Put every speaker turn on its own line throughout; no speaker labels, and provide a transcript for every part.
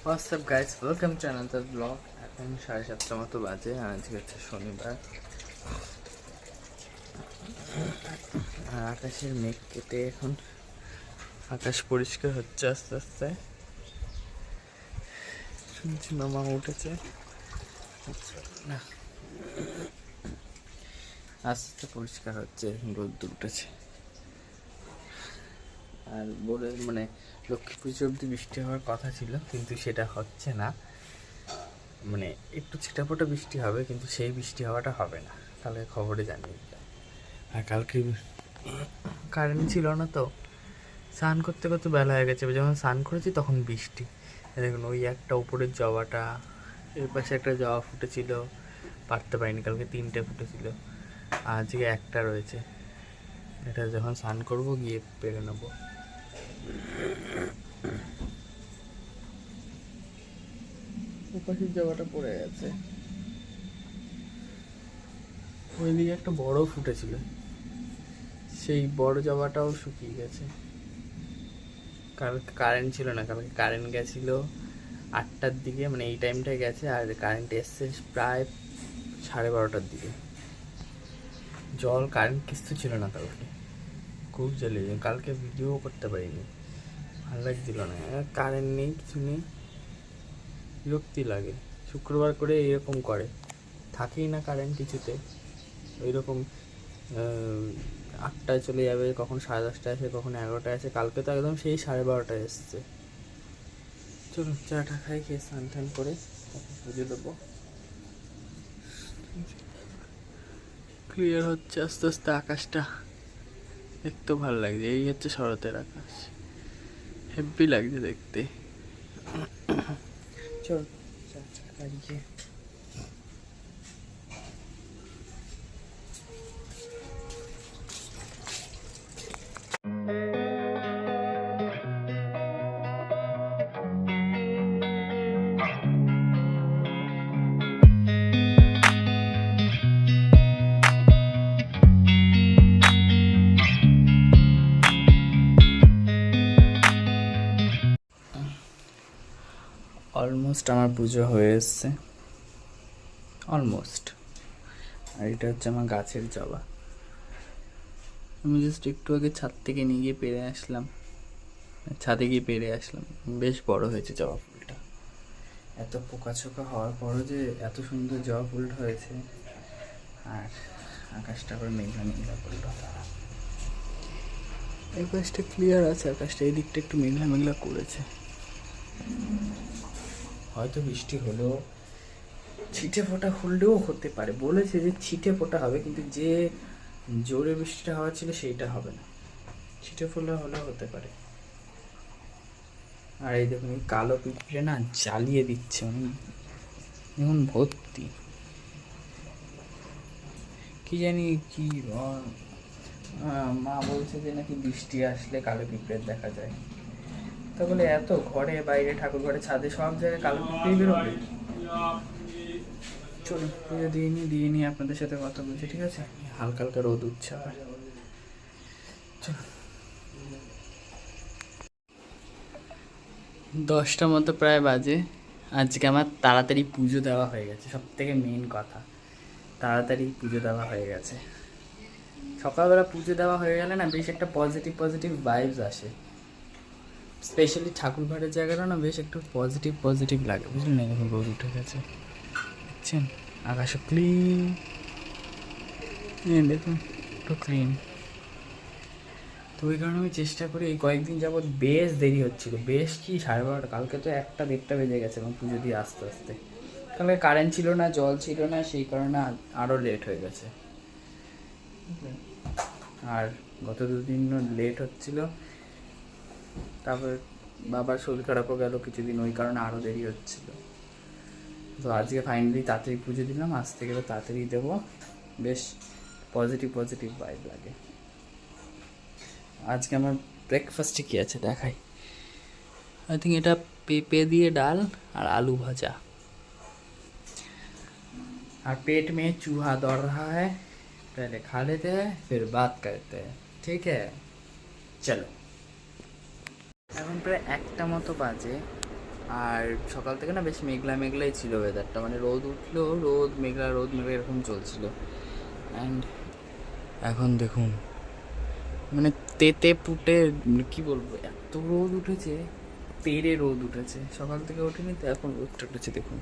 WhatsApp guys, welcome to another blog. এখন 7:30 মতো বাজে, আজকে হচ্ছে শনিবার। আর আকাশের মেঘ কেটে এখন আকাশ পরিষ্কার হচ্ছে আস্তে আস্তে। শুনছি মামা উঠেছে না, আস্তে আস্তে পরিষ্কার হচ্ছে, রোদ্দুর উঠেছে। আর বলে লক্ষ্মী পুজো অব্দি বৃষ্টি হওয়ার কথা ছিল, কিন্তু সেটা হচ্ছে না। একটু ছিটাফোটা বৃষ্টি হবে, কিন্তু সেই বৃষ্টি হওয়াটা হবে না। কালকে খবরে জানিয়ে দিলাম। আর কালকে কারেন্ট ছিল না, তো স্নান করতে করতে বেলা হয়ে গেছে। যখন স্নান করেছি তখন বৃষ্টি। দেখুন, ওই একটা উপরের জবাটা, এর পাশে একটা জবা ফুটেছিল, পারতে পারিনি। কালকে 3টে ফুটেছিল, আজকে একটা রয়েছে। এটা যখন স্নান করবো গিয়ে পেরে নেবো। ওপাশের জবাটা পড়ে গেছে। ওইদিকে একটা বড় ফুটেছিল, সেই বড় জবাটাও শুকিয়ে গেছে। কালকে কারেন্ট ছিল না, কালকে কারেন্ট গেছিল 8টার দিকে, এই টাইমটায় গেছে। আর কারেন্ট এসছে প্রায় 12:30টার দিকে। জল কারেন্ট কিছু ছিল না কালকে, খুব জ্বালিয়ে। কালকে ভিডিও করতে পারিনি, ভালো লাগছিল না। কারেন্ট নেই, কিছু নেই, বিরক্তি লাগে। শুক্রবার করে এরকম করে, থাকেই না কারেন্ট কিছুতে। ওই রকম 8টায় চলে যাবে, কখন 10:30টায় আসে, কখন 11টায় আসে। কালকে তো একদম সেই 12:30টায় এসছে। চলুন চাটা খাই, খেয়ে স্নান টান করে পুজো দেবো। ক্লিয়ার হচ্ছে আস্তে আস্তে আকাশটা, দেখতেও ভালো লাগছে। এই হচ্ছে শরতের আকাশ, হেব্বি লাগছে দেখতে। চল চা খাই গিয়ে। অলমোস্ট আমার পুজো হয়ে এসছে, অলমোস্ট। আর এটা হচ্ছে আমার গাছের জবা। আমি জাস্ট একটু আগে ছাদ থেকে নিয়ে গিয়ে পেরে আসলাম, ছাদে গিয়ে পেরে আসলাম। বেশ বড় হয়েছে জবা ফুলটা। এত পোকাছোকা হওয়ার পরও যে এত সুন্দর জবা ফুলটা হয়েছে। আর আকাশটা আবার মেঘলা মেঘলা করলো। এই পাশটা ক্লিয়ার আছে আকাশটা, এই দিকটা একটু মেঘলা মেঘলা করেছে। হয়তো বৃষ্টি হলেও, ছিটে ফোঁটা হলেও হতে পারে। বলেছে যে ছিটে ফোঁটা হবে, কিন্তু যে জোরে বৃষ্টিটা হওয়া ছিল সেইটা হবে না। ছিটে ফোঁটা হলেও হতে পারে। আর এই দেখুন, এই কালো পিঁপড়ে না জ্বালিয়ে দিচ্ছে, এখন ভর্তি। কি জানি কি, মা বলছে যে নাকি বৃষ্টি আসলে কালো পিঁপড়ের দেখা যায়। তা বলে এত ঘরে বাইরে ঠাকুর ঘরে ছাদে সব জায়গায় কালো পিঁপড়েই বেরোবে। চলুন পুজো দিয়ে নিয়ে আপনাদের সাথে কথা বলছি, ঠিক আছে? হালকা হালকা রোদ উঠছে আবার। চলুন। 10টা মতো প্রায় বাজে। আজকে আমার তাড়াতাড়ি পুজো দেওয়া হয়ে গেছে, সব থেকে মেন কথা। তাড়াতাড়ি পুজো দেওয়া হয়ে গেছে। সকালবেলা পুজো দেওয়া হয়ে গেলে না, বেশ একটা পজিটিভ পজিটিভ ভাইবস আসে। স্পেশালি ঠাকুর ঘরের জায়গাটা না বেশ একটু পজিটিভ পজিটিভ লাগে, বুঝলেন? এরকম রোদ উঠে গেছে, দেখছেন? আকাশও ক্লিন, দেখুন একটু ক্লিন। তো ওই কারণে আমি চেষ্টা করি। এই কয়েকদিন যাবৎ বেশ দেরি হচ্ছিল, বেশ কি 12:30, কালকে তো 1টা 1:30 বেজে গেছে এবং পুজো দিয়ে আস্তে আস্তে। কালকে কারেন্ট ছিল না, জল ছিল না, সেই কারণে আরও লেট হয়ে গেছে। আর গত 2 দিন লেট হচ্ছিল, তারপর বাবার শরীর খারাপও গেল কিছুদিন, ওই কারণে আরও দেরি হচ্ছিল। তো আজকে ফাইনালি তাড়াতাড়ি পুজো দিলাম, আজ থেকে তাড়াতাড়ি দেবো। বেশ পজিটিভ পজিটিভ ভাইব লাগে। আজকে আমার ব্রেকফাস্টে কী আছে দেখাই। আই থিঙ্ক এটা পেঁপে দিয়ে ডাল আর आलू भाजा। और पेट में चूहा दौड़ रहा है, पहले खा लेते हैं फिर बात करते हैं, ठीक है? चलो। এখন প্রায় 1টা মতো বাজে। আর সকাল থেকে না বেশ মেঘলা মেঘলাই ছিল ওয়েদারটা, মানে রোদ উঠলো, রোদ মেঘলা এরকম চলছিল। অ্যান্ড এখন দেখুন মানে তেতে পুটে কি বলবো, এত রোদ উঠেছে, তেড়ে রোদ উঠেছে। সকাল থেকে ওঠেনি তো এখন রোদটা উঠেছে দেখুন।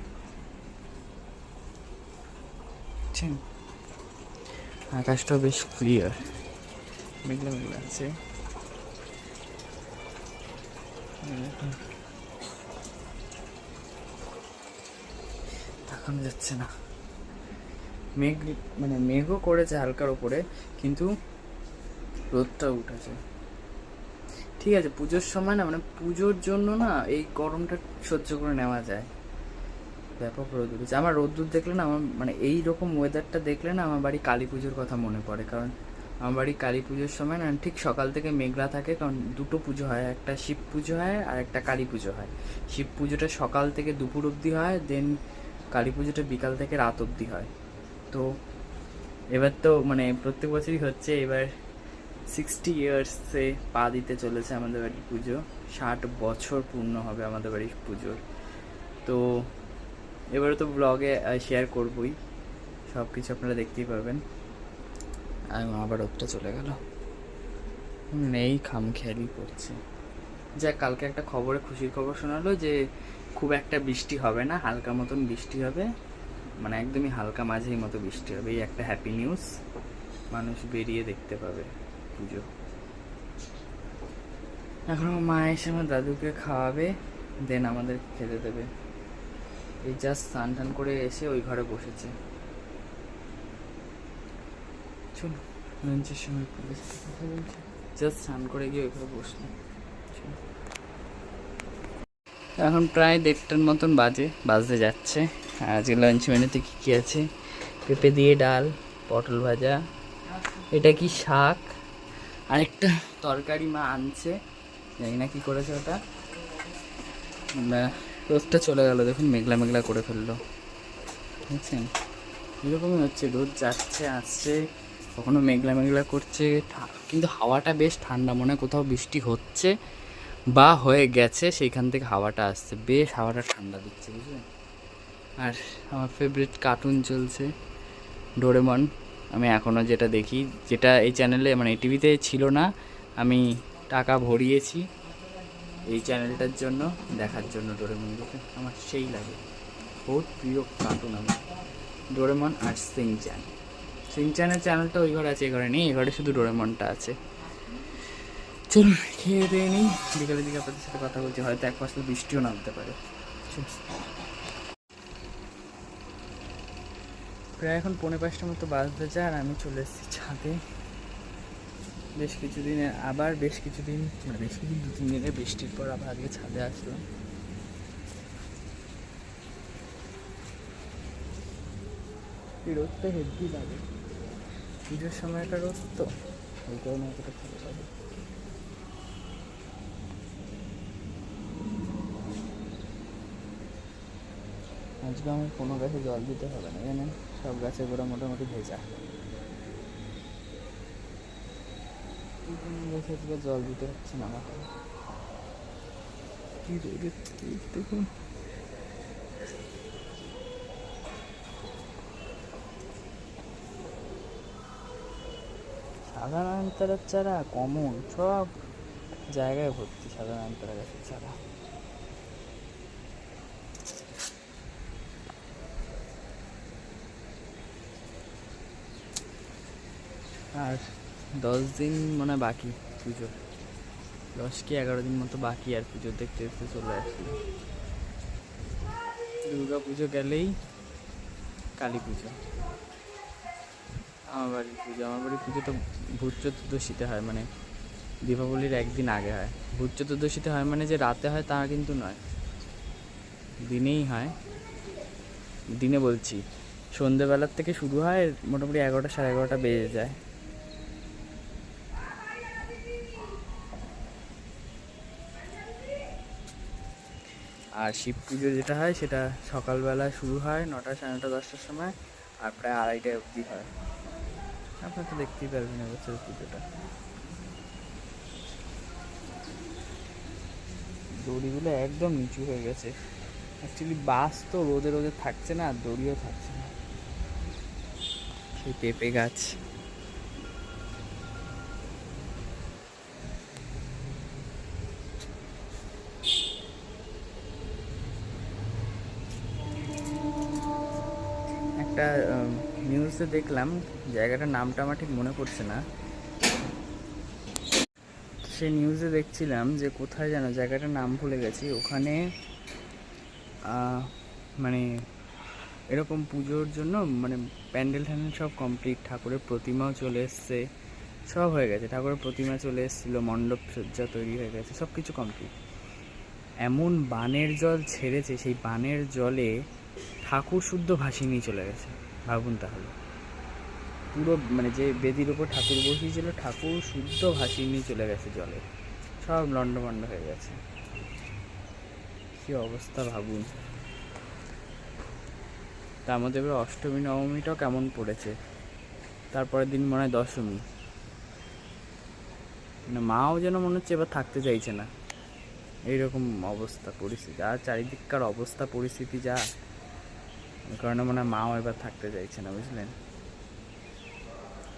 আকাশটাও বেশ ক্লিয়ার, মেঘলা মেঘলা আছে। তাকানো যাচ্ছে না, মেঘ মানে মেঘও করেছে হালকার উপরে, কিন্তু রোদটা উঠেছে। ঠিক আছে, পুজোর সময় না, মানে পুজোর জন্য না এই গরমটা সহ্য করে নেওয়া যায়। ব্যাপক রোদ উঠেছে। আমার রোদ্দুর দেখলে না, আমার মানে এই রকম ওয়েদারটা দেখলে না আমার বাড়ি কালী পুজোর কথা মনে পড়ে। কারণ আমার বাড়ি কালী পুজোর সময় না ঠিক সকাল থেকে মেঘলা থাকে, কারণ দুটো পুজো হয়, একটা শিব পুজো হয় আর একটা কালী পুজো হয়। শিব পুজোটা সকাল থেকে দুপুর অবধি হয়, দেন কালী পুজোটা বিকাল থেকে রাত অবধি হয়। তো এবার তো মানে প্রত্যেক বছরই হচ্ছে, এবার 60 ইয়ার্সে পা দিতে চলেছে আমাদের বাড়ির পুজো। 60 বছর পূর্ণ হবে আমাদের বাড়ির পুজোর। তো এবারে তো ব্লগে শেয়ার করবই, সব কিছু আপনারা দেখতেই পাবেন। আবার রোদটা চলে গেল, নেই খামখেয়ালি করছে। যাক, কালকে একটা খবরে খুশির খবর শোনালো যে খুব একটা বৃষ্টি হবে না, হালকা মতন বৃষ্টি হবে, মানে একদমই হালকা মাঝেই মতো বৃষ্টি হবে। এই একটা হ্যাপি নিউজ, মানুষ বেরিয়ে দেখতে পাবে পুজো। এখন মা এসে আমার দাদুকে খাওয়াবে, দেন আমাদের খেতে দেবে। এই জাস্ট স্নান টান করে এসে ওই ঘরে বসেছে। চলো লাঞ্চের সময় কথা বলছি, জাস্ট স্নান করে গিয়ে ওই ঘরে বসলাম। এখন প্রায় 1:30টার মতন বাজতে যাচ্ছে। আজকে লাঞ্চ মেনুতে কী কী আছে? পেঁপে দিয়ে ডাল, পটল ভাজা, এটা কি শাক, আরেকটা তরকারি মা আনছে, জানি না কী করেছে ওটা। রোদটা চলে গেল, দেখুন মেঘলা মেঘলা করে ফেললো, বুঝছেন? এরকমই হচ্ছে, রোদ যাচ্ছে আসছে, কখনো মেঘলা মেঘলা করছে, কিন্তু হাওয়াটা বেশ ঠান্ডা, মনে হয় কোথাও বৃষ্টি হচ্ছে বা হয়ে গেছে, সেইখান থেকে হাওয়াটা আসছে, বেশ হাওয়াটা ঠান্ডা দিচ্ছে, বুঝলেন? আর আমার ফেভারিট কার্টুন চলছে ডোরেমন। আমি এখনও যেটা দেখি, যেটা এই চ্যানেলে মানে এই টিভিতে ছিল না, আমি টাকা ভরিয়েছি এই চ্যানেলটার জন্য, দেখার জন্য ডোরেমন দেখে আমার সেই লাগে, বহুত প্রিয় কার্টুন আমার ডোরেমন আর সিনচ্যান। সিনচ্যানের চ্যানেলটা ওই ঘরে আছে, এই ঘরে নেই, এই ঘরে শুধু ডোরেমনটা আছে। চলুন খেয়ে দিয়ে নিই, বিকালের দিকে আপনাদের সাথে কথা বলছি, হয়তো এক পাশে বৃষ্টিও নামতে পারে। প্রায় এখন 4:45টার মতো বাজতে যায়, আর আমি চলে এসেছি ছাদে। বেশ কিছুদিন মানে বেশ কিছুদিন 2-3 দিনের বৃষ্টির পর আবার আজকে ছাদে আসলাম। এই রোদটা হেভি লাগে, পুজোর সময় একটা রোদ তো, ওই কারণে এতটা ভালো লাগে। আজকে আমার কোনো গাছে জল দিতে হবে না, জানেন, সব গাছের গোড়া মোটামুটি ভেজা। গাছে আজকে জল দিতে হচ্ছে না আমাকে। কি রোদের দেখুন, সাদা নয়নতারার চারা কমন, সব জায়গায় ভর্তি সাদা নয়নতারা গাছের চারা। আর 10 দিন মনে হয় বাকি পুজো, 10 কি 11 দিন মতো বাকি, আর পুজো দেখতে দেখতে চলে আসলো। দুর্গা পুজো গেলেই কালী পুজো, আমার বাড়ির পুজো তো ভূত চতুর্দশীতে হয়, মানে দীপাবলির একদিন আগে হয়। ভূত চতুর্দশীতে হয় মানে যে রাতে হয় তা কিন্তু নয়, দিনেই হয়। দিনে বলছি, সন্ধেবেলার থেকে শুরু হয়, মোটামুটি 11টা 11:30 বেজে যায়। আর শিব পুজো যেটা হয় সেটা সকালবেলা শুরু হয় 9টা 9:30 10টার সময়, আর প্রায় 2:30 অবধি হয়। আপনারা তো দেখতেই পারবেন এবছর পুজোটা।
দড়িগুলো একদম নিচু হয়ে গেছে। অ্যাকচুয়ালি বাস তো রোদে রোদে থাকছে না, আর দড়িও থাকছে না।
সেই পেঁপে গাছ। একটা নিউজে দেখলাম, জায়গাটার নামটা আমার ঠিক মনে পড়ছে না। সেই নিউজে দেখছিলাম যে কোথায় যেন, জায়গাটার নাম ভুলে গেছি, ওখানে মানে এরকম পুজোর জন্য মানে প্যান্ডেল ট্যান্ডেল সব কমপ্লিট, ঠাকুরের প্রতিমাও চলে এসছে, সব হয়ে গেছে, ঠাকুরের প্রতিমা চলে এসেছিলো, মণ্ডপ সজ্জা তৈরি হয়ে গেছে, সব কিছু কমপ্লিট। এমন বানের জল ছেড়েছে, সেই বানের জলে ঠাকুর শুদ্ধ ভাসিয়ে নিয়ে চলে গেছে। ভাবুন তাহলে, পুরো মানে যে বেদির ওপর ঠাকুর বসিয়েছিল, ঠাকুর শুদ্ধ ভাসিয়ে নিয়ে চলে গেছে জলে, সব লণ্ডভণ্ড হয়ে গেছে। কী অবস্থা ভাবুন। তার মধ্যে এবার অষ্টমী নবমীটাও কেমন পড়েছে, তারপরের দিন মনে হয় দশমী। মানে মাও যেন মনে হচ্ছে এবার থাকতে চাইছে না, এইরকম অবস্থা পরিস্থিতি। আর চারিদিককার অবস্থা পরিস্থিতি যা, এই কারণে মনে হয় মাও এবার থাকতে চাইছে না, বুঝলেন।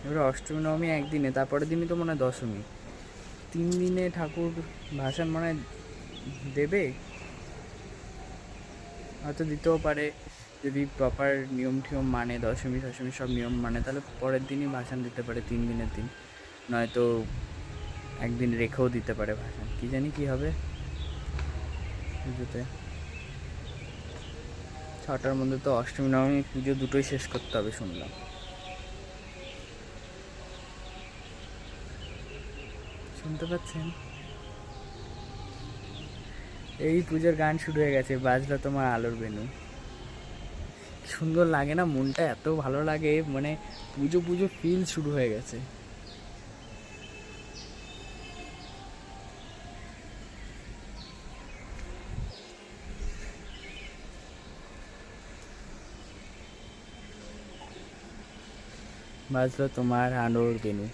এবার অষ্টমী নবমী একদিনে, তারপরের দিনই তো মনে হয় দশমী, 3 দিনে ঠাকুর ভাসান মনে হয় দেবে, হয়তো দিতেও পারে যদি প্রপার নিয়ম টিয়ম মানে, দশমী ফশমী সব নিয়ম মানে, তাহলে পরের দিনই ভাসান দিতে পারে, 3 দিনের দিন, নয়তো একদিন রেখেও দিতে পারে ভাসান। কি জানি কি হবে পুজোতে। 6টার মধ্যে তো অষ্টমী নবমী পুজো দুটোই শেষ করতে হবে শুনলাম। শুনতে পাচ্ছেন? এই পুজোর গান শুরু হয়ে গেছে, বাজলো তোমার আলোর বেনু। সুন্দর লাগে না, মনটা এত ভালো লাগে, মানে পুজো পুজো ফিল শুরু হয়ে গেছে। বাজলো তোমার আলোর বেনু।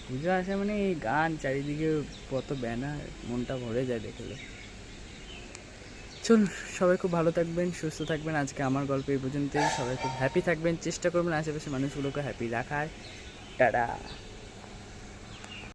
পুজো আসে মানে এই গান চারিদিকে, কত ব্যানার, মনটা ভরে যায় দেখলে। চল, সবাই খুব ভালো থাকবেন, সুস্থ থাকবেন। আজকে আমার গল্প এই পর্যন্তই। সবাই খুব হ্যাপি থাকবেন, চেষ্টা করবেন আশেপাশে মানুষগুলোকে হ্যাপি রাখার। টাটা।